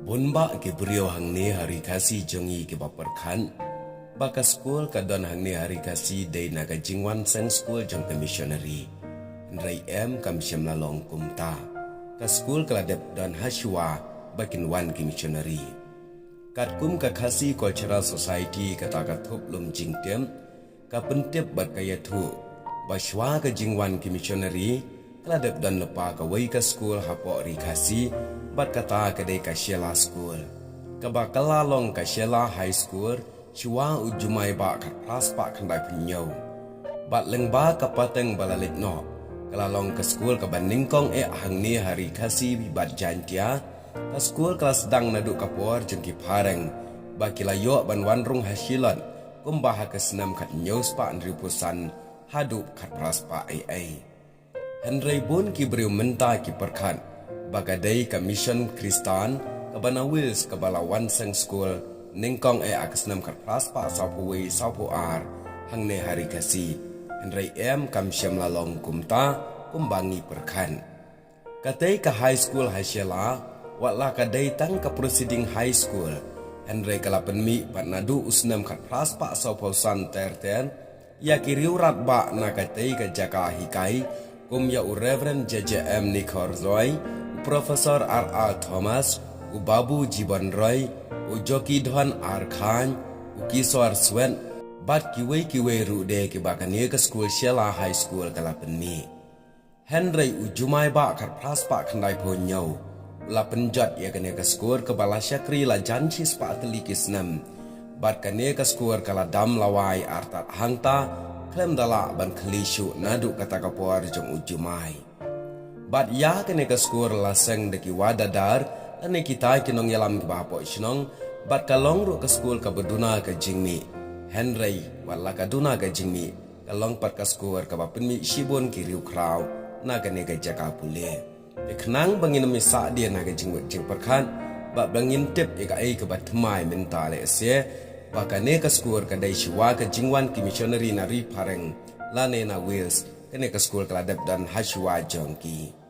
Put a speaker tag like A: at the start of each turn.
A: Bunba ke beriau hang ni hari kasih jongi ke baperkan. Baka school kadon hang ni hari kasih day naga jingwan seng school jong ke missionary. Nrai kam syam lalong kumta. Ka school keladep don haswa bakin wan ke missionary. Kat kum ka kasih cultural society kata katup lum jingtem. Ka pentip bat kaya tu. Baswa ke jingwan ke missionary. Keladep don lepa ka wai ka school hapok ri kasih. Bat kata kedai ka Sheila School. Kabakala long ka Sheila High School, chua ujumai ba kat pras pa kandai penyau. Bat lengba ka pateng balalit no. Kalalong ka school ka baningkong hang ni hari kasih bat jantia. Ka school kelas sedang nadu kapor jengki pareng. Ba kilayo ban wanrung hasilon. Kumbaha ke senam kat nyaus pa andripusan. Hadup kat pras pa ai. Henry bun ki beriu menta ki perkan. Bagadai ka mission Kristan ka bana Wills ka balawan seng school ningkong akasnam kat pras pa sapuwi sapuar hang ne hari kasih Henry kam syam lalong kumta kumbangi perkan katai ka high school hasyala watla kadai tang ka proceeding high school Henry kalapan mi pat nadu usnam kat pras pa sapusan terten ya kiriu rat ba na katai ka jaka hikai kum ya Reverend JJM Nikorzoy Profesor R.R. Thomas, Babu Jiban Roy, Joki Dhan R. Khan, Kiswar Swen, bat kiwe rude ke bakanie ke school Sheila High School kalapan mi. Henry ujumai ba kat praspa kandai ponyau. La penjat ya kene ke school ke bala syakri la janji spa ateli kisnam. Bat kane ke school kala dam lawai artat hangta, klem dala ban kelishu nadu kata kapor jong ujumai. Bat ya kene ke skor laseng deki wadadar ane kita kinong yalam ke bahapo isnong bat kalong ru ke skor ke berduna ke jingmi Henry wala kaduna ke jingmi kalong pat ke skor ke bapin mi shibon kiriu kraw na kene ke jaka pule iknang bangin mi sa dia na ke jingwet jing perkan bat bangin tip ika ai ke bat mai mentale se bakane ke skor ke dai shiwa ke jingwan ki missionary na ri pareng lane na Wales kene ke skor keladep dan haswa jongki